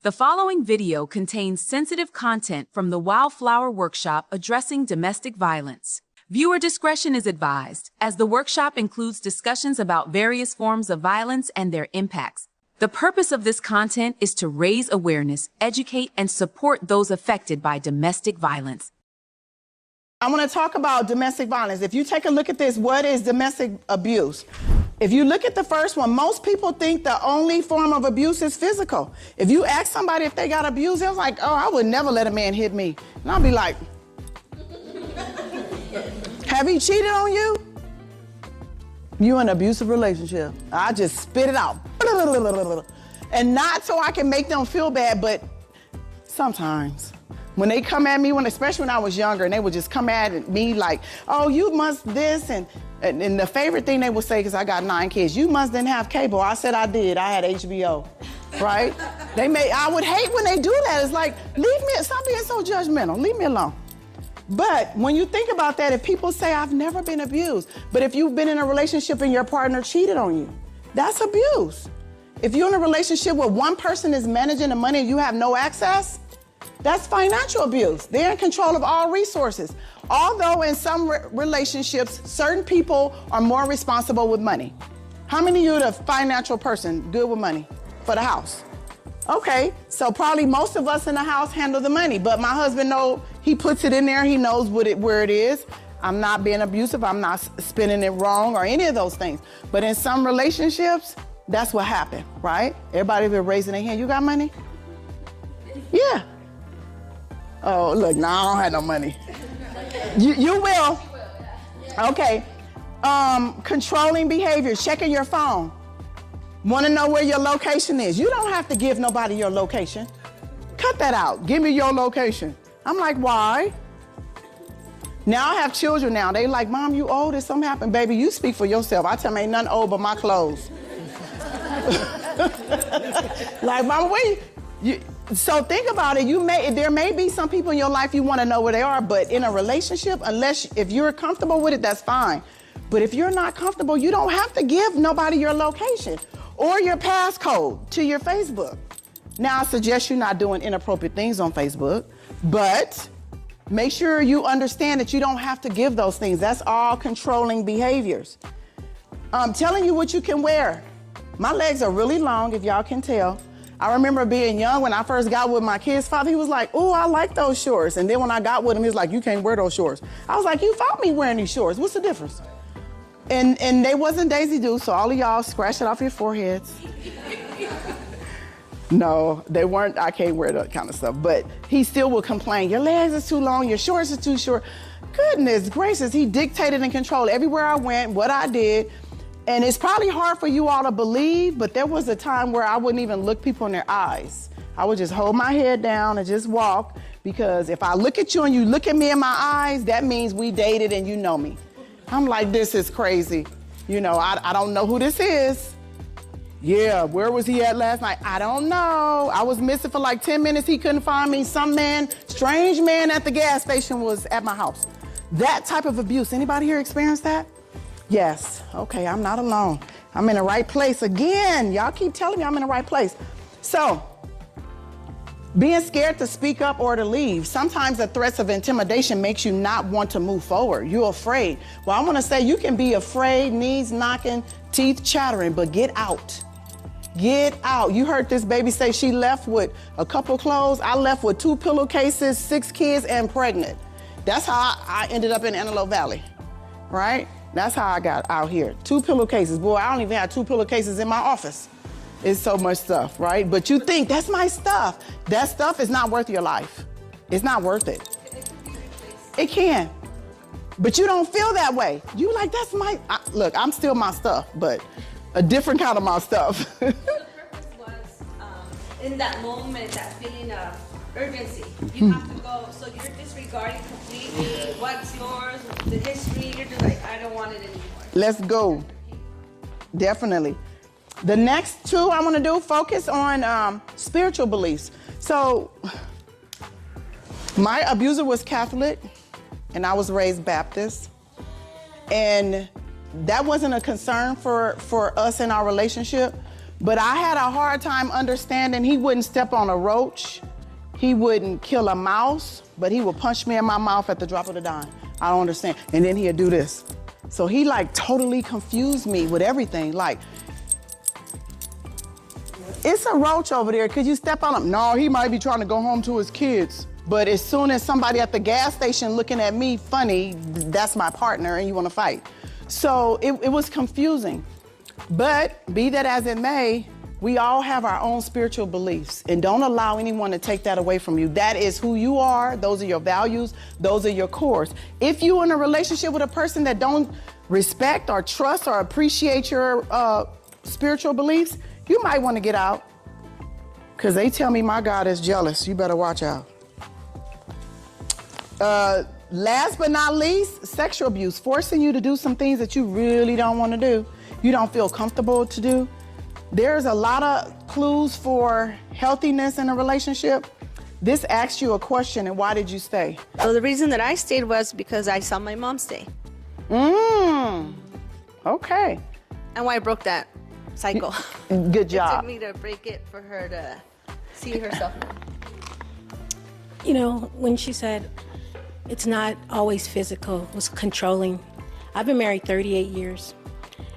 The following video contains sensitive content from the Wildflower Workshop addressing domestic violence. Viewer discretion is advised, as the workshop includes discussions about various forms of violence and their impacts. The purpose of this content is to raise awareness, educate, and support those affected by domestic violence. I want to talk about domestic violence. If you take a look at this, what is domestic abuse? If you look at the first one, most people think the only form of abuse is physical. If you ask somebody if they got abused, they're like, oh, I would never let a man hit me. And I'll be like, have he cheated on you? You in an abusive relationship. I just spit it out. And not so I can make them feel bad, but sometimes. When they come at me, especially when I was younger, and they would just come at me like, oh, you must this, and the favorite thing they would say, because I got 9 kids, you must didn't have cable. I said I did. I had HBO, right? I would hate when they do that. It's like, leave me, stop being so judgmental. Leave me alone. But when you think about that, if people say, I've never been abused, but if you've been in a relationship and your partner cheated on you, that's abuse. If you're in a relationship where one person is managing the money and you have no access, that's financial abuse. They're in control of all resources. Although in some relationships, certain people are more responsible with money. How many of you are the financial person, good with money for the house? Okay, so probably most of us in the house handle the money, but my husband knows, he puts it in there, he knows where it is. I'm not being abusive, I'm not spending it wrong or any of those things. But in some relationships, that's what happened, right? Everybody been raising their hand, you got money? Yeah. Oh, look, no, I don't have no money. You will. Okay. Controlling behavior, checking your phone. Want to know where your location is. You don't have to give nobody your location. Cut that out. Give me your location. I'm like, why? Now I have children now. They like, Mom, you old, did something happen? Baby, you speak for yourself. I tell them ain't nothing old but my clothes. Like, Mama, wait. So think about it. There may be some people in your life you want to know where they are, but in a relationship, if you're comfortable with it, that's fine. But if you're not comfortable, you don't have to give nobody your location or your passcode to your Facebook. Now, I suggest you're not doing inappropriate things on Facebook, but make sure you understand that you don't have to give those things. That's all controlling behaviors. I'm telling you what you can wear. My legs are really long, if y'all can tell. I remember being young when I first got with my kid's father, he was like, oh, I like those shorts. And then when I got with him, he was like, you can't wear those shorts. I was like, you found me wearing these shorts. What's the difference? And they wasn't Daisy Dukes, so all of y'all scratch it off your foreheads. No, they weren't. I can't wear that kind of stuff. But he still would complain, your legs are too long, your shorts are too short. Goodness gracious, he dictated and controlled everywhere I went, what I did. And it's probably hard for you all to believe, but there was a time where I wouldn't even look people in their eyes. I would just hold my head down and just walk, because if I look at you and you look at me in my eyes, that means we dated and you know me. I'm like, this is crazy. You know, I don't know who this is. Yeah, where was he at last night? I don't know. I was missing for like 10 minutes. He couldn't find me. Some man, strange man at the gas station was at my house. That type of abuse. Anybody here experienced that? Yes. Okay, I'm not alone. I'm in the right place again. Y'all keep telling me I'm in the right place. So, being scared to speak up or to leave. Sometimes the threats of intimidation makes you not want to move forward. You're afraid. Well, I want to say you can be afraid, knees knocking, teeth chattering, but get out. Get out. You heard this baby say she left with a couple clothes. I left with 2 pillowcases, 6 kids, and pregnant. That's how I ended up in Antelope Valley, right? That's how I got out here. 2 pillowcases. Boy, I don't even have 2 pillowcases in my office. It's so much stuff, right? But you think, that's my stuff. That stuff is not worth your life. It's not worth it. It can. But you don't feel that way. You like, that's my, look, I'm still my stuff, but a different kind of my stuff. So the purpose was, in that moment, that feeling of urgency. You have to go, so you're disregarding completely what's yours, the history, you're just like, I don't want it anymore. Let's go. Definitely. The next 2 I want to do, focus on spiritual beliefs. So my abuser was Catholic and I was raised Baptist. And that wasn't a concern for us in our relationship. But I had a hard time understanding he wouldn't step on a roach, he wouldn't kill a mouse, but he would punch me in my mouth at the drop of the dime. I don't understand. And then he'd do this. So he like totally confused me with everything. Like, it's a roach over there, could you step on him? No, he might be trying to go home to his kids. But as soon as somebody at the gas station looking at me funny, that's my partner and you wanna fight. So it was confusing. But be that as it may, we all have our own spiritual beliefs, and don't allow anyone to take that away from you. That is who you are, those are your values, those are your cores. If you're in a relationship with a person that don't respect or trust or appreciate your spiritual beliefs, you might want to get out, because they tell me my God is jealous. You better watch out. Last but not least, sexual abuse, forcing you to do some things that you really don't want to do, you don't feel comfortable to do. There's a lot of clues for healthiness in a relationship. This asks you a question, and why did you stay? So the reason that I stayed was because I saw my mom stay. Okay. And why I broke that cycle. Good It job. took me to break it for her to see herself more. You know, when she said it's not always physical, it was controlling. I've been married 38 years,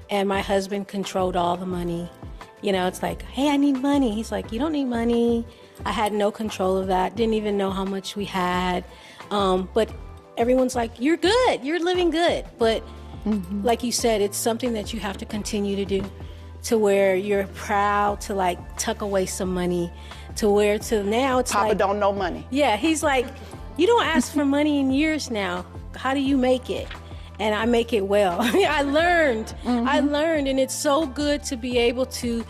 and my husband controlled all the money. You know, it's like, hey, I need money. He's like, you don't need money. I had no control of that, didn't even know how much we had. But everyone's like, you're good, you're living good. But like you said, it's something that you have to continue to do, to where you're proud to like tuck away some money, to where to now it's Papa like, don't know money. yeah, he's like, you don't ask for money in years now. How do you make it? And I make it well. I learned, and it's so good to be able to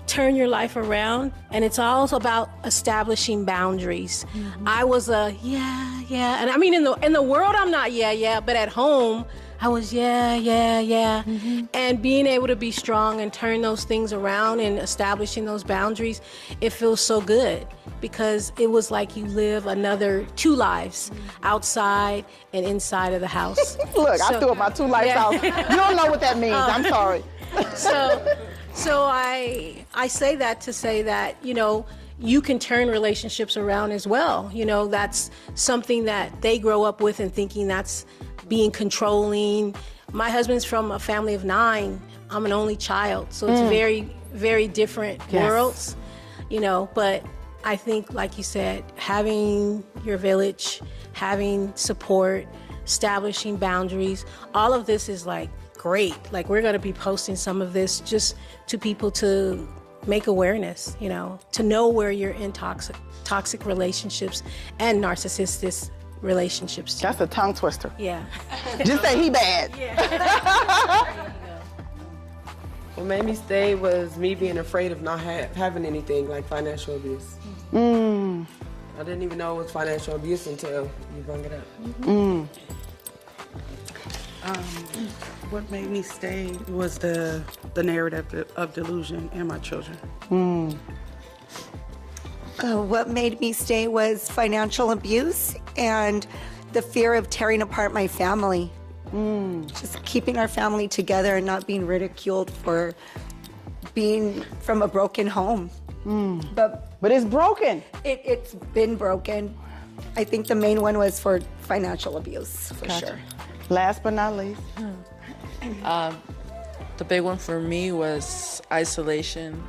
turn your life around. And it's also about establishing boundaries. I was a yeah. And I mean, in the world, I'm not yeah, but at home, I was yeah. And being able to be strong and turn those things around and establishing those boundaries, it feels so good, because it was like you live another 2 lives, outside and inside of the house. Look, I threw up my 2 lives out. You don't know what that means. I'm sorry. So I say that to say that, you know, you can turn relationships around as well. You know, that's something that they grow up with and thinking that's being controlling. My husband's from a family of 9. I'm an only child. So it's very, very different worlds, you know, but I think, like you said, having your village, having support, establishing boundaries, all of this is like great. Like, we're going to be posting some of this just to people to make awareness, you know, to know where you're in toxic relationships and narcissistic relationships too. That's a tongue twister. Yeah. Just say he bad. What made me stay was me being afraid of not having anything like financial abuse. I didn't even know it was financial abuse until you brought it up. What made me stay was the narrative of delusion and my children. What made me stay was financial abuse and the fear of tearing apart my family. Just keeping our family together and not being ridiculed for being from a broken home. But it's broken. It's been broken. I think the main one was for financial abuse, for sure. Last but not least. The big one for me was isolation.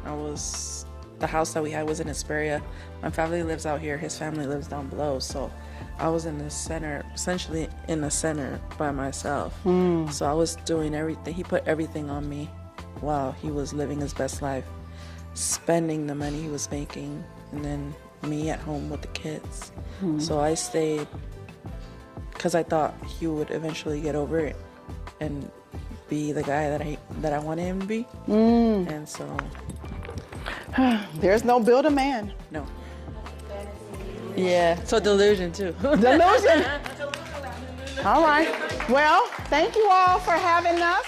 The house that we had was in Hesperia. My family lives out here, his family lives down below, so I was in the center, essentially in the center by myself. So I was doing everything. He put everything on me while he was living his best life, spending the money he was making, and then me at home with the kids. So I stayed because I thought he would eventually get over it and be the guy that I wanted him to be. And so There's no build a man. no. Yeah, so delusion too. Delusion. All right. Well, thank you all for having us.